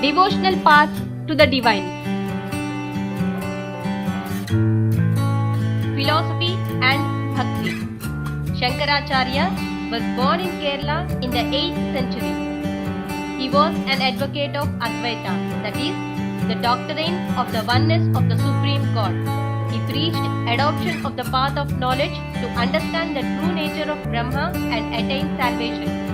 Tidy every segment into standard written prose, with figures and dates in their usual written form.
devotional paths to the divine. Philosophy and Bhakti. Shankaracharya was born in Kerala in the 8th century. He was an advocate of Advaita, that is, the doctrine of the oneness of the Supreme God. He preached adoption of the path of knowledge to understand the true nature of Brahma and attain salvation.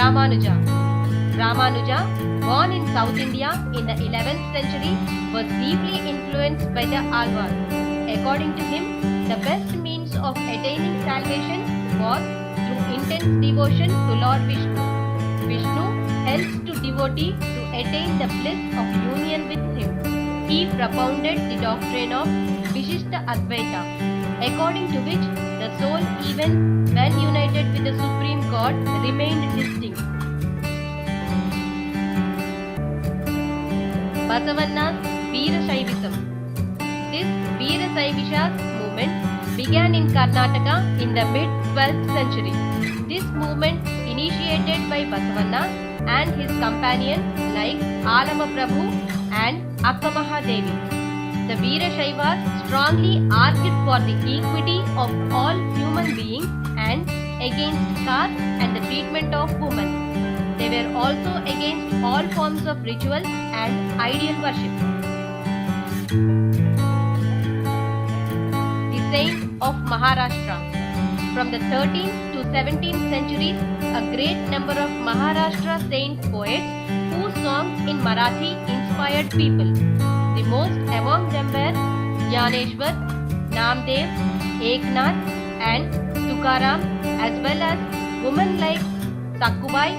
Ramanuja. Ramanuja, born in South India in the 11th century, was deeply influenced by the Alvars. According to him, the best means of attaining salvation was through intense devotion to Lord Vishnu. Vishnu helps to devotee to attain the bliss of union with him. He propounded the doctrine of Vishishta Advaita, according to which the soul, even when united with the Supreme God, remained distinct. Basavanna's Veerashaivism. This Veerashaivisha movement began in Karnataka in the mid-12th century. This movement, initiated by Basavanna and his companions like Alama Prabhu and Akka Mahadevi. The Veerashaivas strongly argued for the equity of all human beings and against caste and the treatment of women. They were also against all forms of ritual and ideal worship. The Saint of Maharashtra. From the 13th to 17th centuries, a great number of Maharashtra saint poets whose songs in Marathi inspired people. The most among them were Jnaneshwar, Namdev, Eknath and Tukaram, as well as women like Sakkubai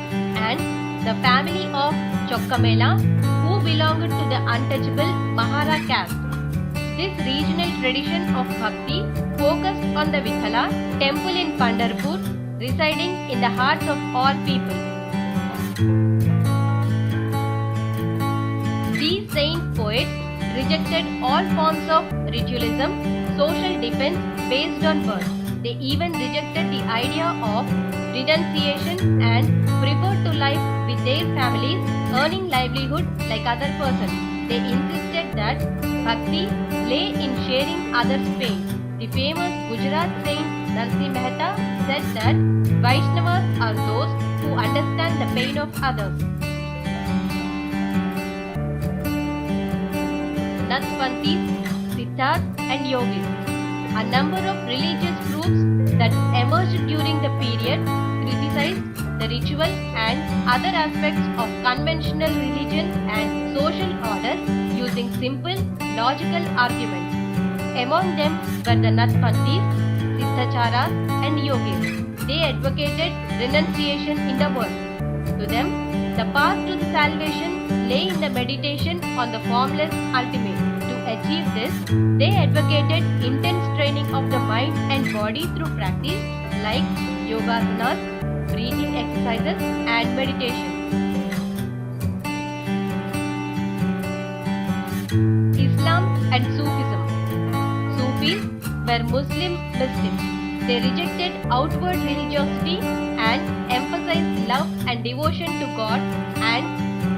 and the family of Chokkamela, who belonged to the untouchable Mahara caste. This regional tradition of Bhakti focused on the Vithala temple in Pandharpur, residing in the hearts of all people. These saint poets rejected all forms of ritualism, social defense based on birth. They even rejected the idea of renunciation and preferred to live with their families, earning livelihood like other persons. They insisted that Bhakti lay in sharing others' pain. The famous Gujarat saint Narsi Mehta said that Vaishnavas are those who understand the pain of others. Nathpanthis, Siddhas and Yogis. A number of religious groups that emerged during the period criticized the ritual and other aspects of conventional religion and social order using simple, logical arguments. Among them were the Nathpanthis, Siddhacharas and Yogis. They advocated renunciation in the world. To them, the path to the salvation lay in the meditation on the formless ultimate. To achieve this, they advocated intense training of the mind and body through practice like yogasanas, breathing exercises and meditation. Islam and Sufism. Sufis were Muslim mystics. They rejected outward religiosity and emphasized love and devotion to God and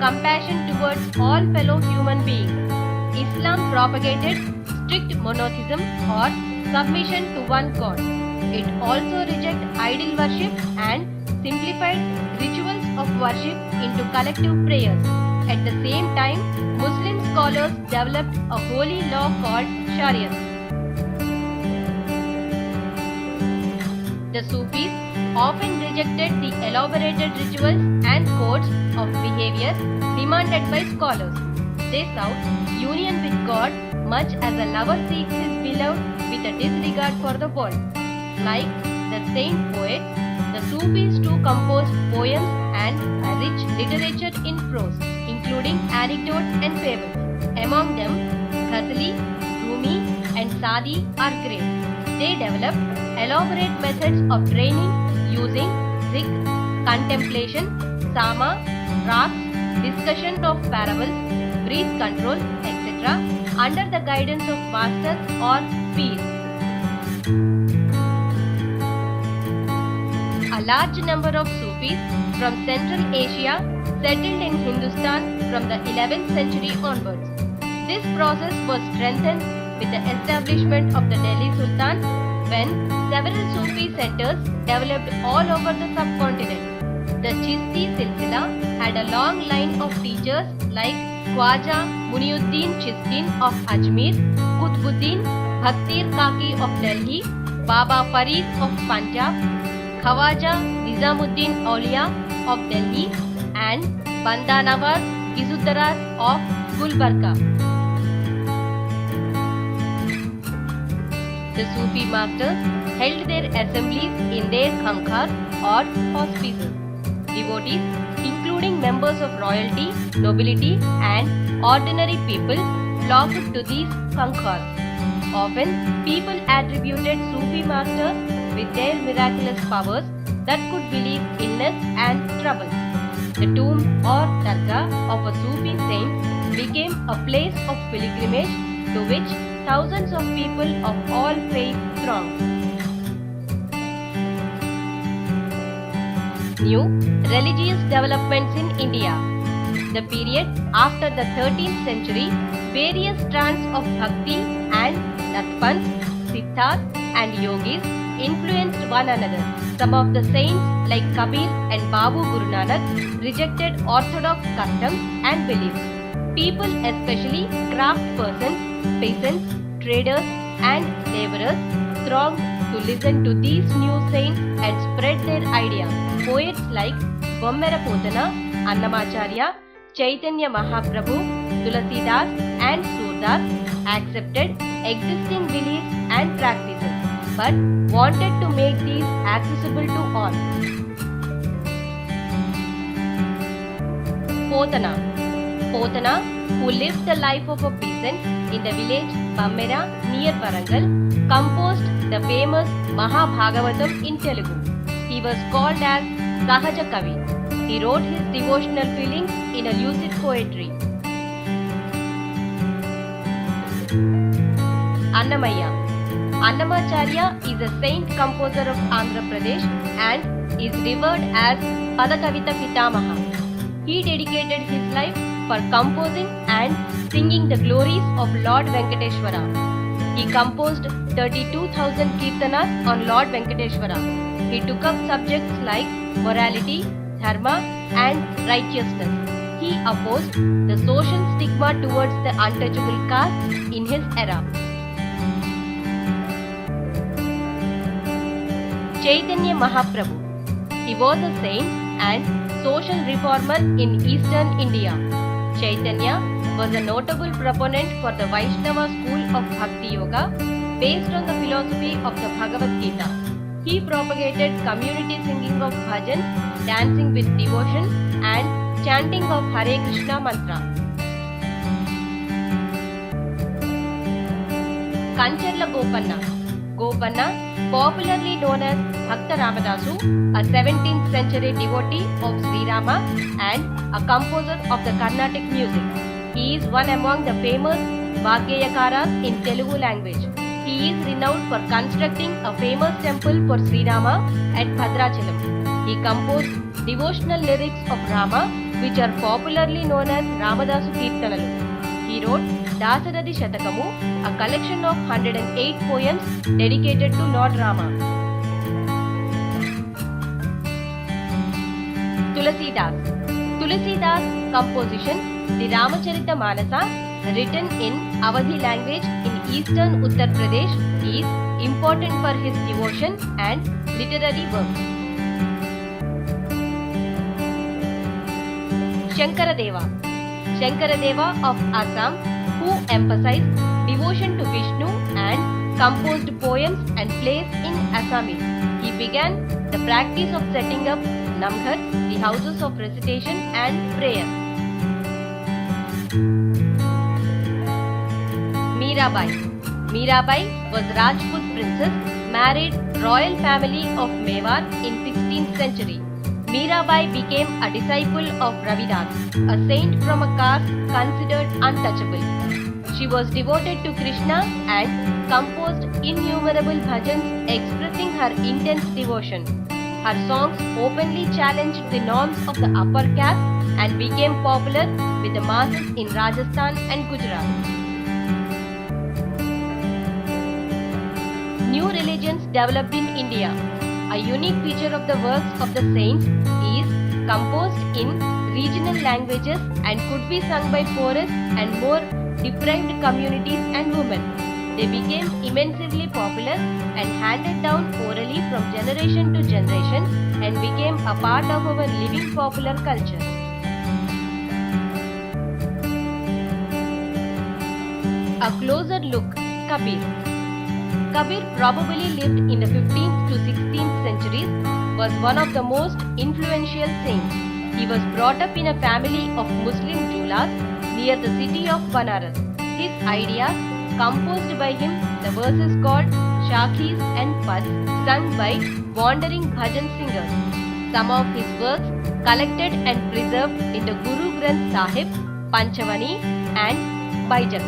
compassion towards all fellow human beings. Islam propagated strict monotheism or submission to one God. It also rejected idol worship and simplified rituals of worship into collective prayers. At the same time, Muslim scholars developed a holy law called Shariat. The Sufis often rejected the elaborated rituals and codes of behavior demanded by scholars. They sought union with God much as a lover seeks his beloved with a disregard for the world. Like the saint poets, the Sufis too composed poems and a rich literature in prose, including anecdotes and fables. Among them, Ghazali, Rumi and Sadi are great. They developed elaborate methods of training using zikr, contemplation, sama, rags, discussion of parables, breath control, etc. under the guidance of masters or peers. A large number of Sufis from Central Asia settled in Hindustan from the 11th century onwards. This process was strengthened with the establishment of the Delhi Sultan when several Sufi centers developed all over the subcontinent. The Chishti Silsila had a long line of teachers like Khwaja Muniuddin Chistin of Ajmer, Qutbuddin Bhaktir Kaki of Delhi, Baba Farid of Punjab, Khawaja Nizamuddin Aulia of Delhi and Banda Nawaz Izzuddin of Gulbarga. The Sufi masters held their assemblies in their khanqahs or hospices. Devotees, including members of royalty, nobility and ordinary people, flocked to these khanqahs. Often, people attributed Sufi masters with their miraculous powers that could relieve illness and trouble. The tomb or dargah of a Sufi saint became a place of pilgrimage to which thousands of people of all faiths thronged. New religious developments in India. The period after the 13th century, various strands of bhakti and natpants, siddhas and yogis influenced one another. Some of the saints like Kabir and Babu Guru Nanak rejected orthodox customs and beliefs. People, especially craft persons, peasants, traders and laborers, thronged to listen to these new saints and spread their ideas. Poets like Bommera Potana, Annamacharya, Chaitanya Mahaprabhu, Tulasidas and Surdas accepted existing beliefs and practices but wanted to make these accessible to all. Potana, who lived the life of a peasant in the village Bommera near Warangal, composed the famous Mahabhagavatam in Telugu. He was called as Sahaja Kavi. He wrote his devotional feelings in a lucid poetry. Annamacharya is a saint composer of Andhra Pradesh and is revered as Padakavita Pitamaha. He dedicated his life for composing and singing the glories of Lord Venkateshwara. He composed 32,000 kirtanas on Lord Venkateshwara. He took up subjects like morality, dharma and righteousness. He opposed the social stigma towards the untouchable caste in his era. Chaitanya Mahaprabhu. He was a saint and social reformer in eastern India. Chaitanya was a notable proponent for the Vaishnava school of Bhakti Yoga based on the philosophy of the Bhagavad Gita. He propagated community singing of bhajans, dancing with devotion and chanting of Hare Krishna mantra. Kancharla Gopanna, popularly known as Bhakta Ramadasu, a 17th century devotee of Sri Rama and a composer of the Carnatic music. He is one among the famous Vagyayakaras in Telugu language. He is renowned for constructing a famous temple for Sri Rama at Bhadrachalam. He composed devotional lyrics of Rama, which are popularly known as Ramadasu Kirtanalu. He wrote Dasarathi Shatakamu, a collection of 108 poems dedicated to Lord Rama. Tulasidas' composition, the Ramacharita Manasa, written in Awadhi language in eastern Uttar Pradesh, is important for his devotion and literary works. Shankaradeva of Assam, who emphasized devotion to Vishnu and composed poems and plays in Assamese. He began the practice of setting up namghars, the houses of recitation and prayer. Mirabai was Rajput princess, married royal family of Mewar in 16th century. Mirabai became a disciple of Ravidas, a saint from a caste considered untouchable. She was devoted to Krishna and composed innumerable bhajans expressing her intense devotion. Her songs openly challenged the norms of the upper caste and became popular with the masses in Rajasthan and Gujarat. New religions developed in India. A unique feature of the works of the saints is composed in regional languages and could be sung by poorest and more deprived communities and women. They became immensely popular and handed down orally from generation to generation and became a part of our living popular culture. A closer look, Kabir. Kabir probably lived in the 15th to 16th centuries, was one of the most influential saints. He was brought up in a family of Muslim Julas near the city of Banaras. His ideas, composed by him, the verses called Shakhis and Pads, sung by wandering bhajan singers. Some of his works collected and preserved in the Guru Granth Sahib, Panchavani and Baijak.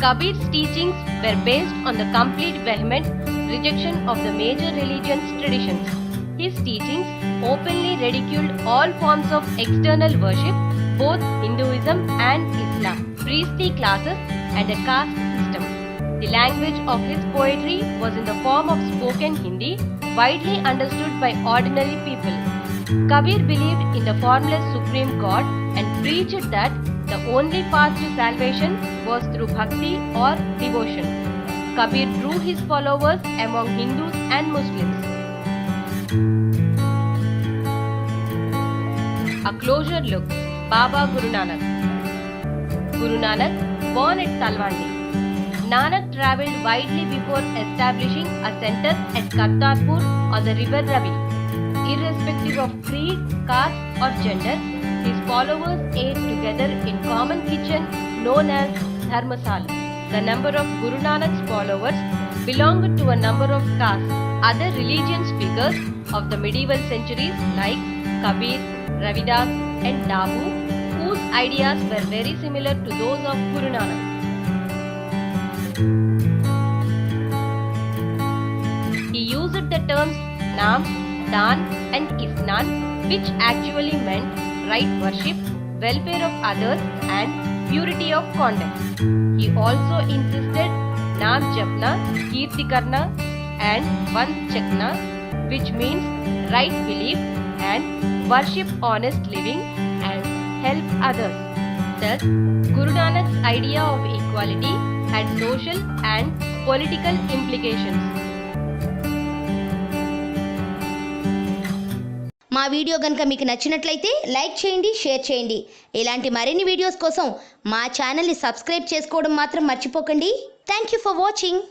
Kabir's teachings were based on the complete vehement rejection of the major religious traditions. His teachings openly ridiculed all forms of external worship, both Hinduism and Islam, priestly classes and a caste system. The language of his poetry was in the form of spoken Hindi, widely understood by ordinary people. Kabir believed in the formless Supreme God and preached that the only path to salvation was through bhakti or devotion. Kabir drew his followers among Hindus and Muslims. A closer look, Baba Guru Nanak. Guru Nanak, born at Talwandi. Nanak travelled widely before establishing a center at Kartarpur on the river Ravi. Irrespective of creed, caste or gender, his followers ate together in common kitchen known as Dharmasala. The number of Guru Nanak's followers belonged to a number of castes. Other religious figures of the medieval centuries like Kabir, Ravidas and Dabu, whose ideas were very similar to those of Guru Nanak. He used the terms Naam, Dan and Isnan, which actually meant right worship, welfare of others and purity of conduct. He also insisted Naam Japna, Kirti Karna and Van Chakna, which means right belief and worship honest living and help others. Thus, Guru Nanak's idea of equality had social and political implications. మా video కనుక మీకు నచ్చినట్లయితే like చేయండి, share చేయండి. ఇలాంటి మరిన్ని videos కోసం మా ఛానల్ని సబ్స్క్రైబ్ చేసుకోవడం మాత్రం మర్చిపోకండి. Thank you for watching.